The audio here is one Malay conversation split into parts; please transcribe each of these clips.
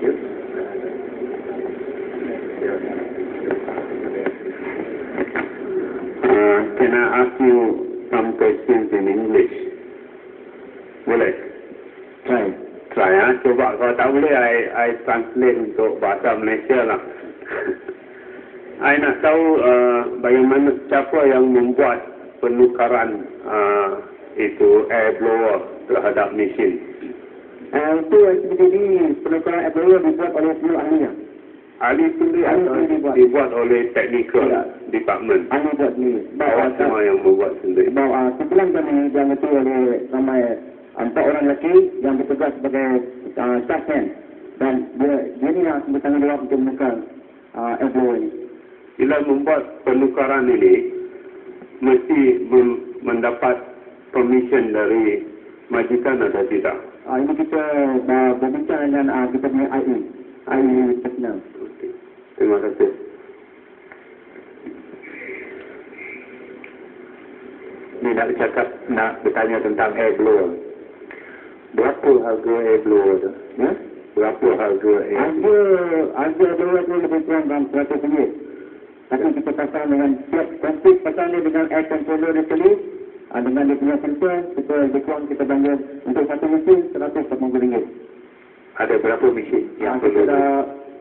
Yes. Can I ask you some questions in English? Boleh? Try ah. Coba kalau tak boleh, I translate untuk bahasa Malaysia lah. I nak tahu bagaimana siapa yang membuat penukaran itu air blower terhadap mesin. Itu aktiviti ini penukaran air blower dibuat oleh semua ahlinya. Ahli sendiri atau dibuat oleh technical department? Ahli buat sendiri. Awak semua yang membuat sendiri? Kumpulan kami yang itu oleh ramai 4 orang lelaki yang bertugas sebagai staffman. Dan dia ni yang bertanggungjawab untuk menukar air blower ini. Bila membuat penukaran ini, mesti mendapat permission dari majikan atau tidak? Ini kita berbincang dengan kita punya IE personal. Okay. Terima kasih. Ini nak bertanya tentang air blower. Berapa harga air blower tu? Ya? Berapa harga air blower? Harga blower tu lebih kurang dalam RM100. Tapi kita pasang dengan plastik, pasang dia dengan air controller dia sekali. Dengan dia punya filter, kita lebih kurang kita bayar untuk satu mesin RM180. Ada berapa mesin yang perlu?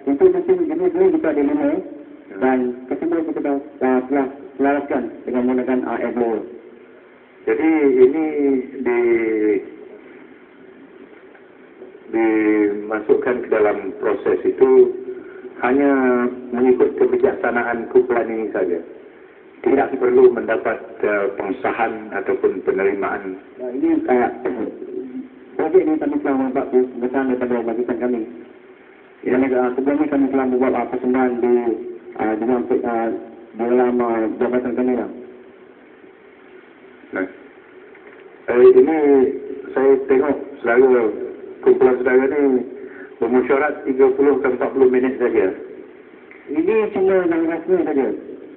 Untuk mesin jenis ni kita ada 5. Dan kesemua kita telah selaraskan dengan menggunakan air blower. Jadi ini dimasukkan ke dalam proses itu hanya mengikut kebijaksanaan kumpulan ini saja. Tidak perlu mendapat pengesahan ataupun penerimaan. Ini projek ini kami telah membuat bersama daripada majikan kami. Sebelum ini kami telah membuat persembahan di dalam jabatan kami lah. Ini saya tengok kumpulan saudara ni bermesyuarat 30 ke 40 minit saja. Ini cuma yang rasmi saja.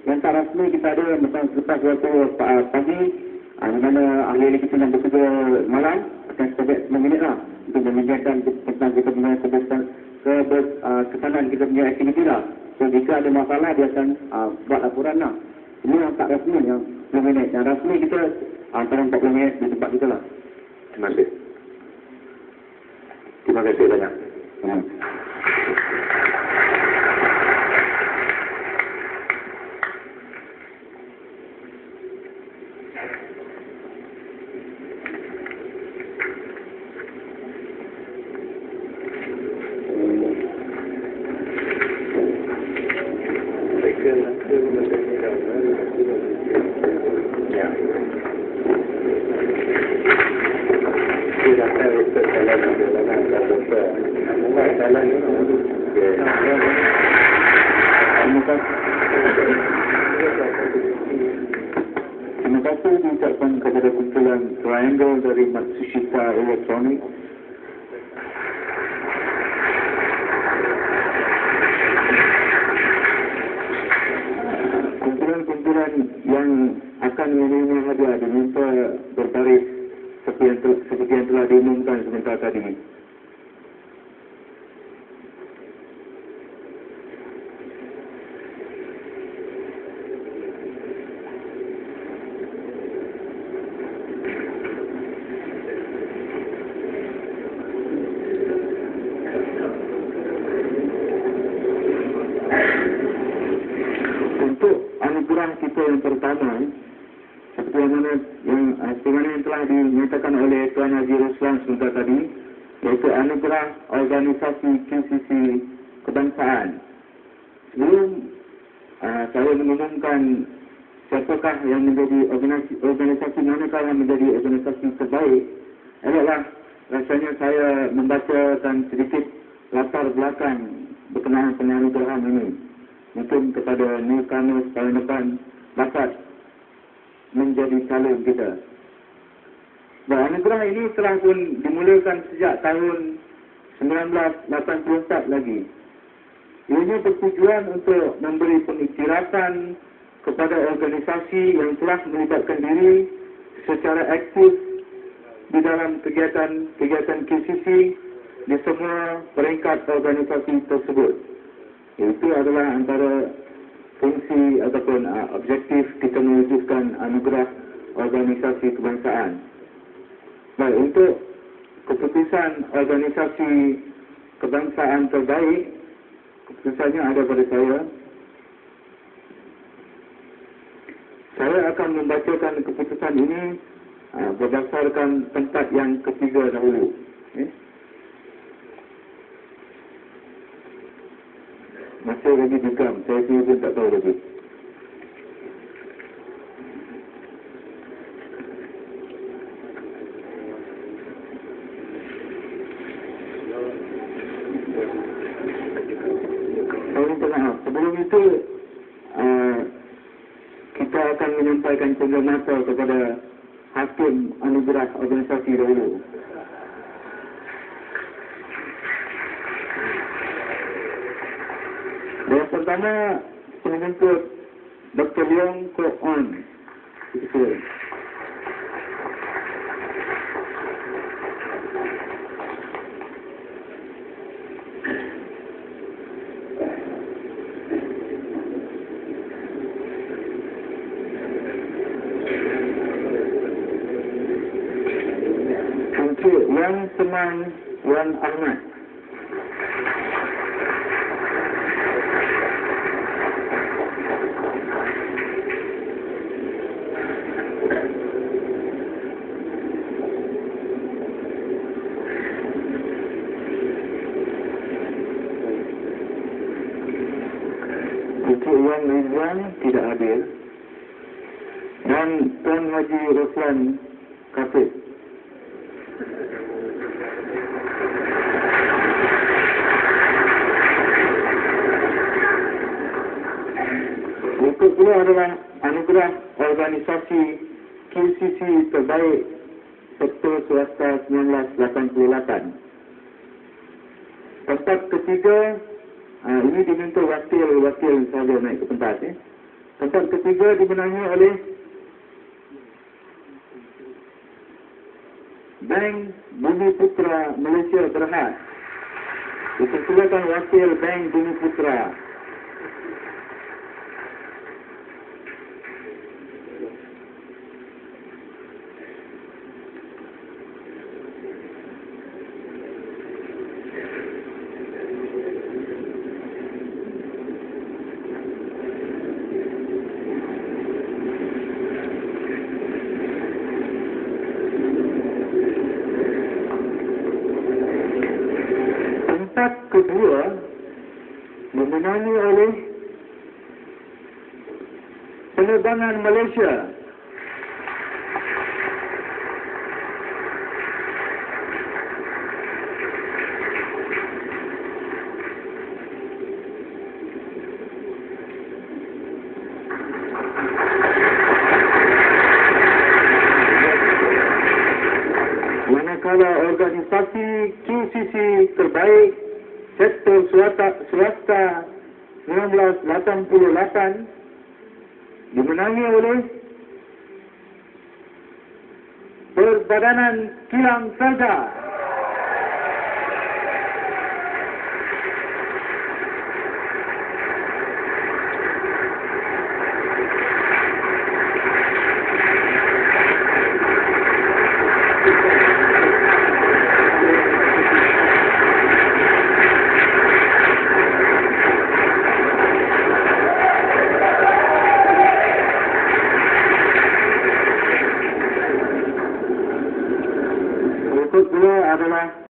Yang tak rasmi kita ada macam selepas waktu pagi, di mana ahli kita yang bekerja malam akan sebagai 10 minit lah untuk membincangkan tentang kita punya kesanan kita punya aktiviti lah. So jika ada masalah dia akan buat laporan lah. Ini yang tak rasmi yang 10 minit. Yang rasmi kita antara 40 minit di tempat kita lah. Terima kasih. Terima kasih banyak. Terima kasih diucapkan kepada kumpulan Triangle dari Matsushita Electronic. Kumpulan-kumpulan yang akan menerima hadiah diminta berbaris seperti yang telah diumumkan sebentar tadi. Kita yang pertama seperti yang telah dinyatakan oleh Tuan Haji Ruslan sebentar tadi, iaitu anugerah organisasi QCC kebangsaan. Sebelum saya mengumumkan siapakah yang menjadi organisasi manakah yang menjadi organisasi terbaik, adalah rasanya saya membacakan sedikit latar belakang berkenaan penganugerahan ini. Mungkin kepada newcomers tahun depan dapat menjadi calon kita. Dan anugerah ini telah pun dimulakan sejak tahun 1984 lagi. Ianya bertujuan untuk memberi pengiktirafan kepada organisasi yang telah melibatkan diri secara aktif di dalam kegiatan QCC di semua peringkat organisasi tersebut. Itu adalah antara fungsi ataupun objektif kita mewujudkan anugerah organisasi kebangsaan. Baik, untuk keputusan organisasi kebangsaan terbaik, keputusannya ada pada saya. Saya akan membacakan keputusan ini berdasarkan tempat yang ketiga dahulu. Masih lagi dikam, saya pun tak tahu lagi. Saya minta maaf, sebelum itu kita akan menyampaikan penghormatan kepada Hakim Anugerah Organisasi dahulu. Yang pertama, penuntut Dr. Leong Kok On. Untuk Yang Seman Wan Ahmad. Untuk Yang Rizwan tidak hadir. Dan Tuan Haji Roslan Kafir. Berikut pula adalah anugerah organisasi QCC terbaik sektor swasta 1988. Tempat ketiga, ini diminta wakil sahaja naik ke pentas. Tempat ketiga dimenangi oleh Bank Bumi Putra Malaysia Berhad. Dipersilakan wakil Bank Bumi Putra. Tempat kedua dimenangi oleh Penerbangan Malaysia. Manakala organisasi QCC terbaik sektor swasta 1988 dimenangi oleh Perbadanan Kilang Selda.